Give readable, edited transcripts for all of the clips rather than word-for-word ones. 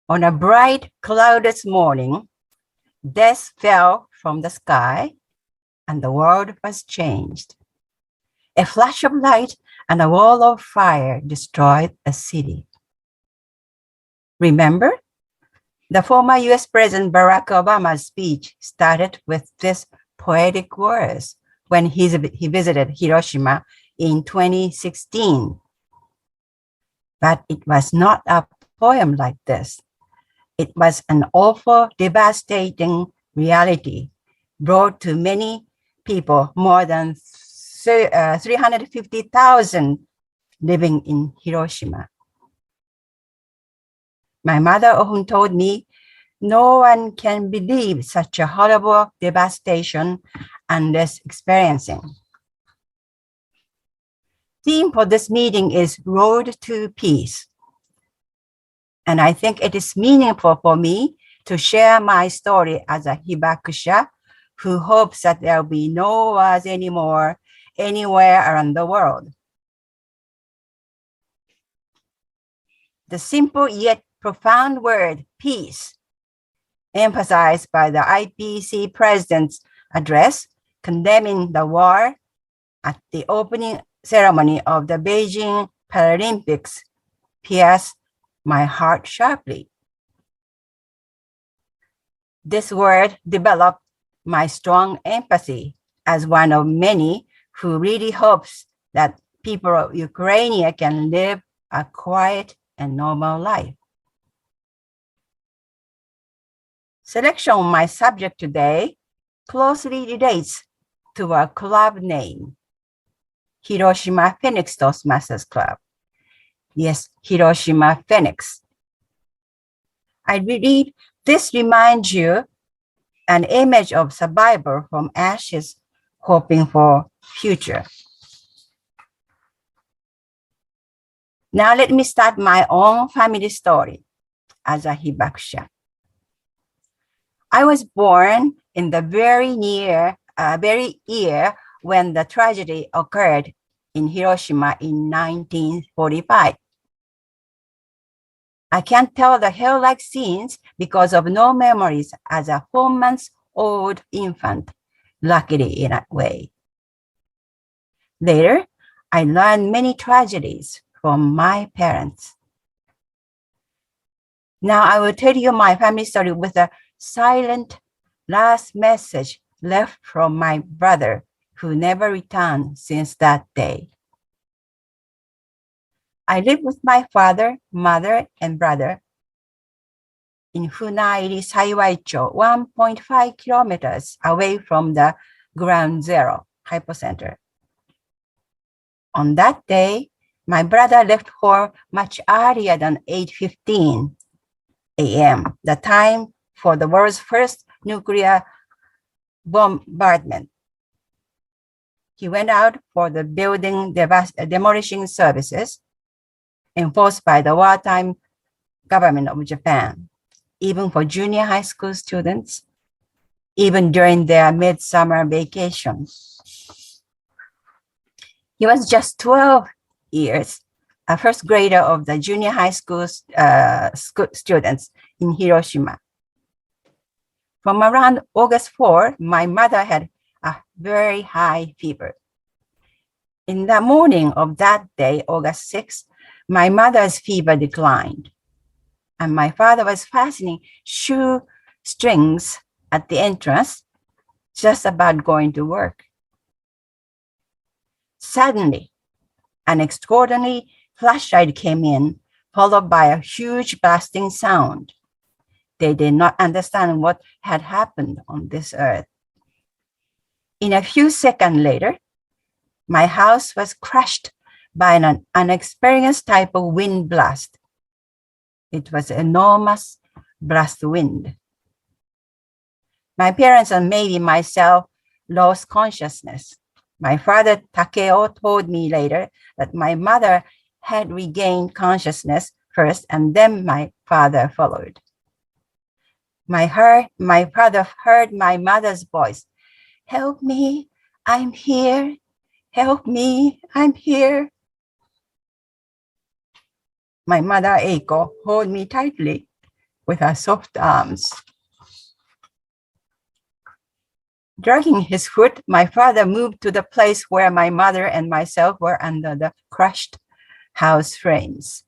On a bright, cloudless morning, death fell from the sky, and the world was changed. A flash of light and a wall of fire destroyed a city. Remember? The former US President Barack Obama's speech started with these poetic words when he visited Hiroshima in 2016. But it was not a poem like this. It was an awful, devastating reality brought to many people, more than 350,000 living in Hiroshima. My mother often told me, no one can believe such a horrible devastation unless experiencing. Theme for this meeting is Road to Peace. And I think it is meaningful for me to share my story as a Hibakusha who hopes that there will be no wars anymore anywhere around the world. The simple yet profound word peace, emphasized by the IPC president's address condemning the war at the opening ceremony of the Beijing Paralympics, pierced my heart sharply. This word developed my strong empathy as one of many who really hopes that people of Ukraine can live a quiet and normal life. Selection of my subject today closely relates to our club name, Hiroshima Phoenix Toastmasters Club. Yes, Hiroshima Phoenix. I believe this reminds you an image of survivor from ashes hoping for future. Now let me start my own family story as a Hibakusha. I was born in the very year when the tragedy occurred in Hiroshima in 1945. I can't tell the hell-like scenes because of no memories as a 4-month-old infant, luckily in a way. Later, I learned many tragedies from my parents. Now I will tell you my family story with a silent last message left from my brother who never returned since that day. I lived with my father, mother, and brother in Funairi Saiwaicho, 1.5 kilometers away from the ground zero hypocenter. On that day, my brother left home much earlier than 8:15 a.m., the time for the world's first nuclear bombardment. He went out for the building demolishing services enforced by the wartime government of Japan, even for junior high school students, even during their midsummer vacation. He was just 12 years, a first grader of the junior high school students in Hiroshima. From around August 4, my mother had a very high fever. In the morning of that day, August 6, my mother's fever declined, and my father was fastening shoe strings at the entrance, just about going to work. Suddenly, an extraordinary flashlight came in, followed by a huge blasting sound. They did not understand what had happened on this earth. In a few seconds later, my house was crushed by an unexperienced type of wind blast. It was an enormous blast wind. My parents and maybe myself lost consciousness. My father, Takeo, told me later that my mother had regained consciousness first, and then my father followed. My father heard my mother's voice. "Help me, I'm here. Help me, I'm here." My mother, Eiko, held me tightly. with her soft arms. Dragging his foot, my father moved to the place where my mother and myself were under the crushed house frames.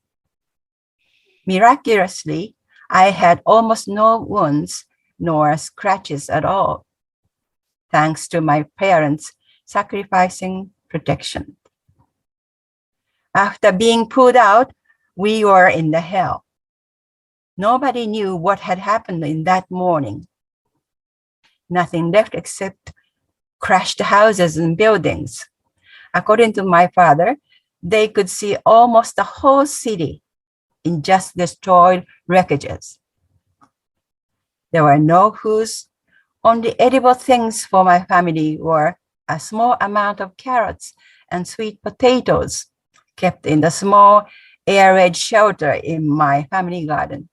Miraculously, I had almost no wounds nor scratches at all, thanks to my parents' sacrificing protection. After being pulled out, we were in the hell. Nobody knew what had happened in that morning. Nothing left except crashed houses and buildings. According to my father, they could see almost the whole city in just destroyed wreckages. There were no foods. Only edible things for my family were a small amount of carrots and sweet potatoes kept in the small air-raid shelter in my family garden.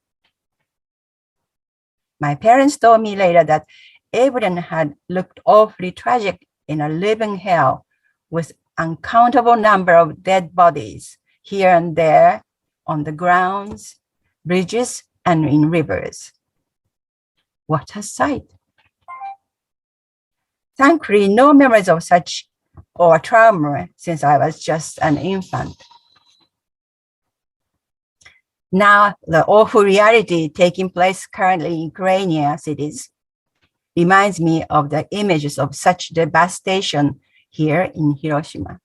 My parents told me later that everyone had looked awfully tragic in a living hell with uncountable number of dead bodies here and there on the grounds, bridges, and in rivers. What a sight. Thankfully, no memories of such or trauma since I was just an infant. Now, the awful reality taking place currently in Ukrainian cities reminds me of the images of such devastation here in Hiroshima.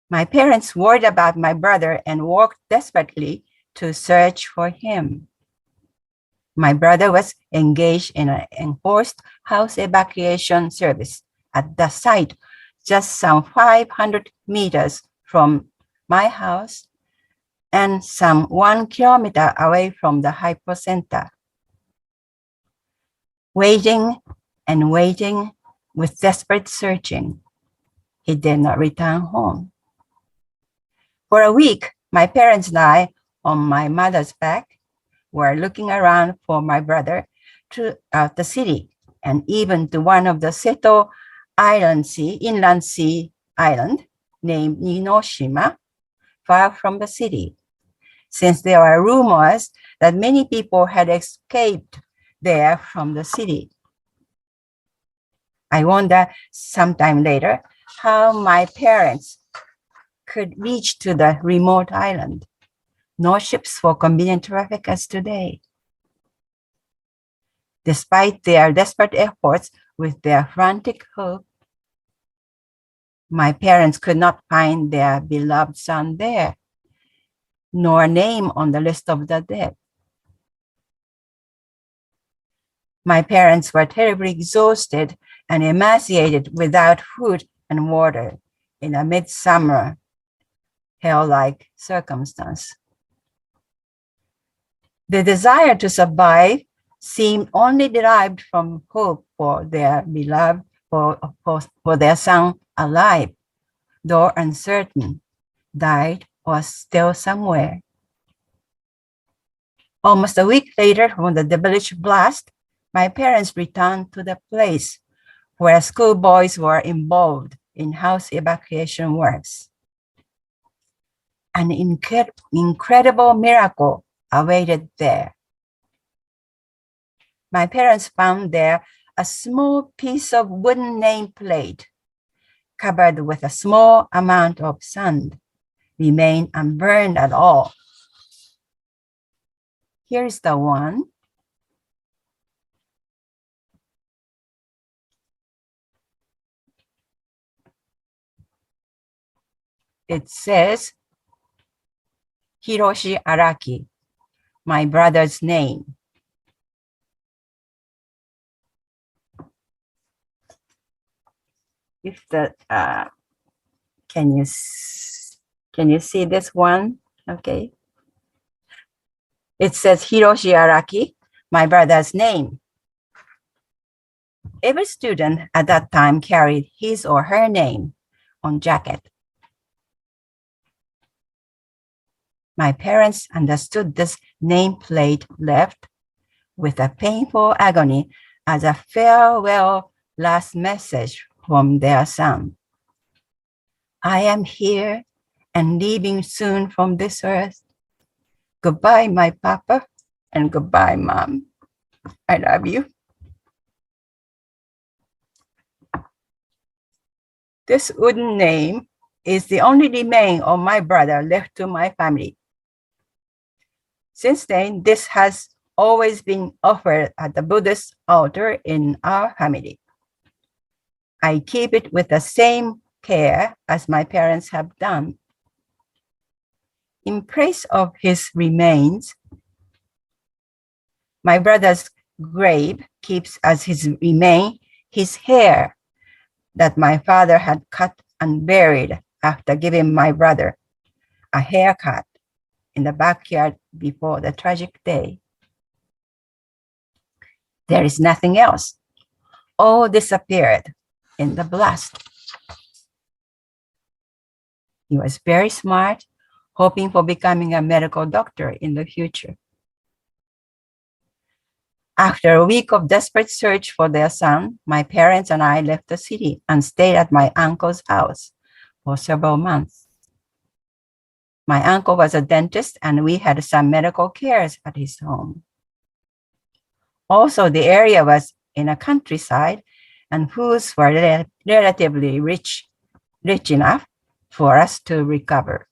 My parents worried about my brother and worked desperately to search for him. My brother was engaged in an enforced house evacuation service at the site, just some 500 meters from my house and some 1 kilometer away from the hypocenter. Waiting and waiting with desperate searching, he did not return home. For a week, my parents and I, on my mother's back, were looking around for my brother throughout the city and even to one of the Seto inland sea island named Hiroshima, far from the city, since there were rumors that many people had escaped there from the city. I wonder sometime later how my parents could reach to the remote island. No ships for convenient traffic as today. Despite their desperate efforts with their frantic hope, my parents could not find their beloved son there, nor name on the list of the dead. My parents were terribly exhausted and emaciated without food and water in a midsummer hell-like circumstance. The desire to survive seemed only derived from hope for their beloved, for their son alive, though uncertain, died or still somewhere. Almost a week later, from the devilish blast, my parents returned to the place where schoolboys were involved in house evacuation works. An incredible miracle awaited there. My parents found there a small piece of wooden nameplate covered with a small amount of sand, remained unburned at all. Here's the one. It says, Hiroshi Araki, my brother's name. If the can you see this one? Okay. It says Hiroshi Araki, my brother's name. Every student at that time carried his or her name on jacket. My parents understood this nameplate left with a painful agony as a farewell last message from their son. I am here and leaving soon from this earth. Goodbye, my papa, and goodbye, mom. I love you. This wooden name is the only remain of my brother left to my family. Since then, this has always been offered at the Buddhist altar in our family. I keep it with the same care as my parents have done. In place of his remains, my brother's grave keeps as his remain his hair that my father had cut and buried after giving my brother a haircut in the backyard before the tragic day. There is nothing else. All disappeared in the blast. He was very smart, hoping for becoming a medical doctor in the future. After a week of desperate search for their son, my parents and I left the city and stayed at my uncle's house for several months. My uncle was a dentist, and we had some medical cares at his home. Also, the area was in a countryside, and foods were relatively rich enough for us to recover.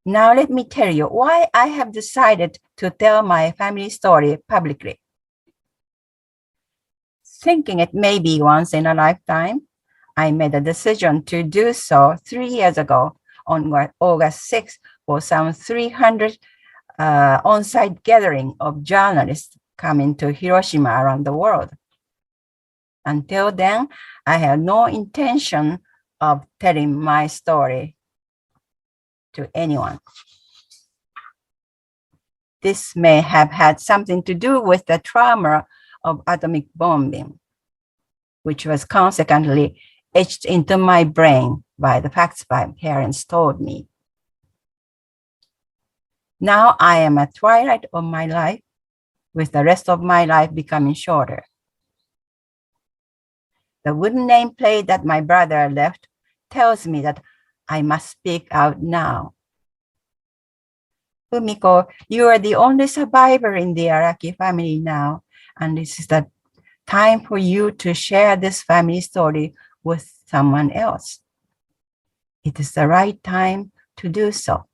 Now let me tell you why I have decided to tell my family story publicly. Thinking it may be once in a lifetime, I made a decision to do so 3 years ago on August 6th for some 300 on-site gathering of journalists coming to Hiroshima around the world. Until then, I had no intention of telling my story to anyone. This may have had something to do with the trauma of atomic bombing, which was consequently etched into my brain by the facts my parents told me. Now I am at twilight of my life, with the rest of my life becoming shorter. The wooden nameplate that my brother left tells me that I must speak out now. Fumiko, you are the only survivor in the Araki family now, and this is the time for you to share this family story with someone else. It is the right time to do so.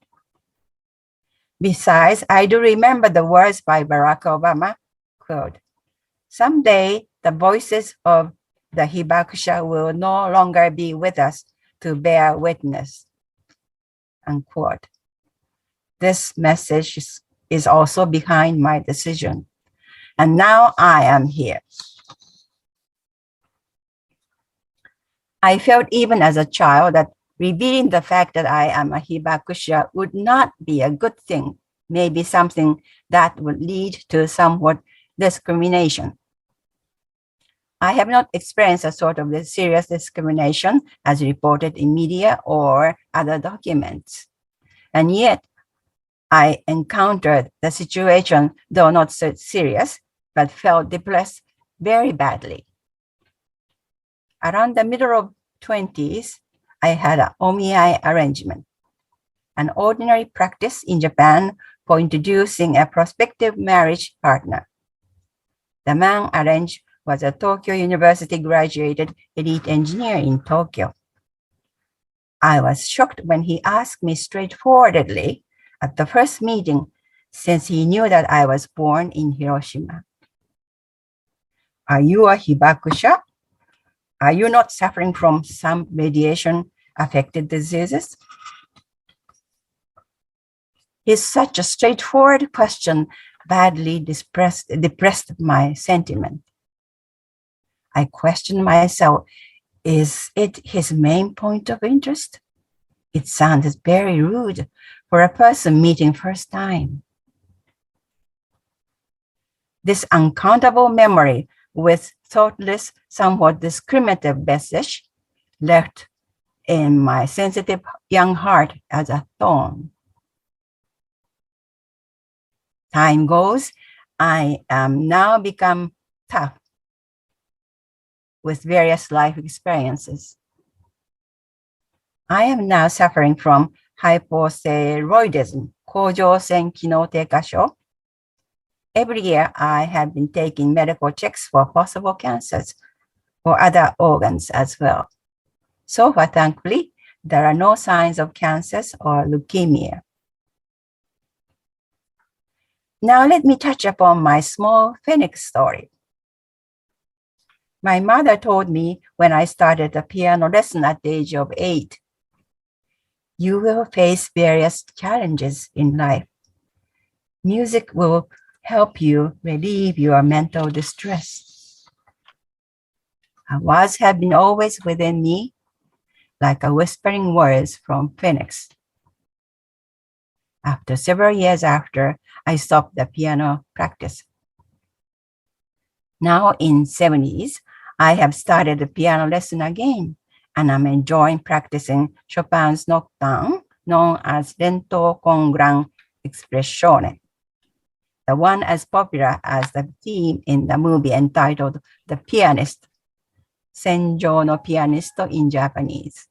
Besides, I do remember the words by Barack Obama, quote, "Someday the voices of the Hibakusha will no longer be with us to bear witness," unquote. This message is also behind my decision. And now I am here. I felt even as a child that revealing the fact that I am a Hibakusha would not be a good thing, maybe something that would lead to somewhat discrimination. I have not experienced a sort of serious discrimination as reported in media or other documents. And yet, I encountered the situation, though not so serious, but felt depressed very badly. Around the middle of 20s, I had an omiai arrangement, an ordinary practice in Japan for introducing a prospective marriage partner. The man arranged was a Tokyo University graduated elite engineer in Tokyo. I was shocked when he asked me straightforwardly at the first meeting, since he knew that I was born in Hiroshima. "Are you a Hibakusha? Are you not suffering from some radiation-affected diseases?" His such a straightforward question badly depressed my sentiment. I questioned myself, is it his main point of interest? It sounded very rude for a person meeting first time. This uncountable memory with thoughtless, somewhat discriminative message left in my sensitive young heart as a thorn. Time goes, I am now become tough with various life experiences. I am now suffering from hypothyroidism, 甲状腺機能低下症. Every year, I have been taking medical checks for possible cancers or other organs as well. So far, thankfully, there are no signs of cancers or leukemia. Now let me touch upon my small phoenix story. My mother told me when I started a piano lesson at the age of 8, you will face various challenges in life. Music will help you relieve your mental distress. Words have been always within me, like a whispering words from Phoenix. After several years after, I stopped the piano practice. Now in 70s, I have started the piano lesson again, and I'm enjoying practicing Chopin's nocturne, known as Lento con gran espressione, the one as popular as the theme in the movie entitled The Pianist, Senjou no Pianisto in Japanese.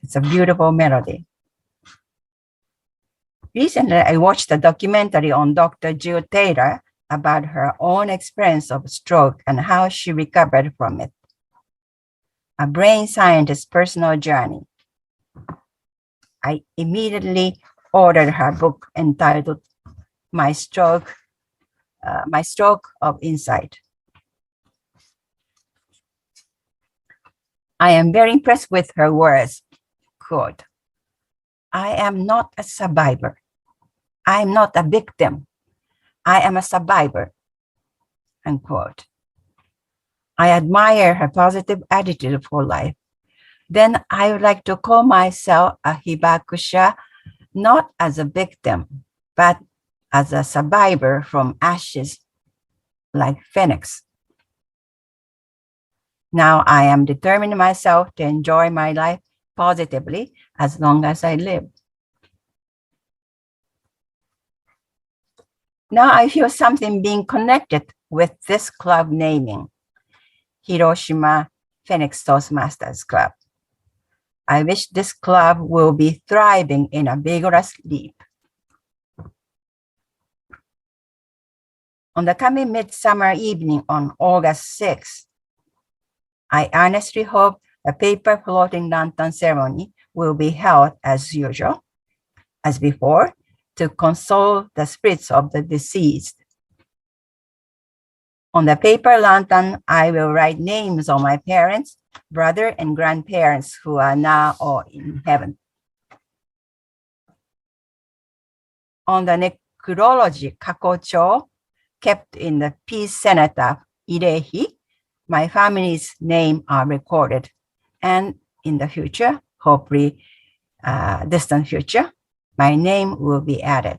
It's a beautiful melody. Recently, I watched a documentary on Dr. Jill Taylor about her own experience of stroke and how she recovered from it. A brain scientist's personal journey. I immediately ordered her book entitled My Stroke of Insight. I am very impressed with her words. Quote, I am not a survivor. I am not a victim. I am a survivor. Unquote. I admire her positive attitude for life. Then I would like to call myself a Hibakusha, not as a victim, but as a survivor from ashes like Phoenix. Now I am determining myself to enjoy my life positively as long as I live. Now I feel something being connected with this club naming, Hiroshima Phoenix Toastmasters Club. I wish this club will be thriving in a vigorous leap. On the coming midsummer evening on August 6th, I earnestly hope a paper floating lantern ceremony will be held as usual, as before, to console the spirits of the deceased. On the paper lantern, I will write names of my parents, brother, and grandparents who are now all in heaven. On the necrology kakocho, kept in the peace cenotaph Irehi, my family's name are recorded, and in the future, hopefully distant future, my name will be added.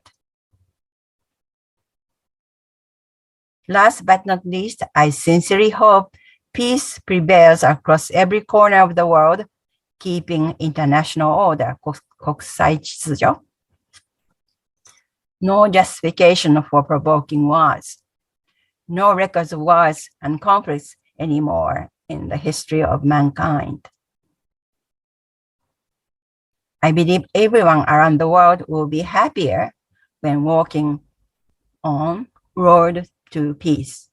Last but not least, I sincerely hope peace prevails across every corner of the world, keeping international order, 国際秩序. No justification for provoking wars. No records of wars and conflicts anymore in the history of mankind. I believe everyone around the world will be happier when walking on road to peace.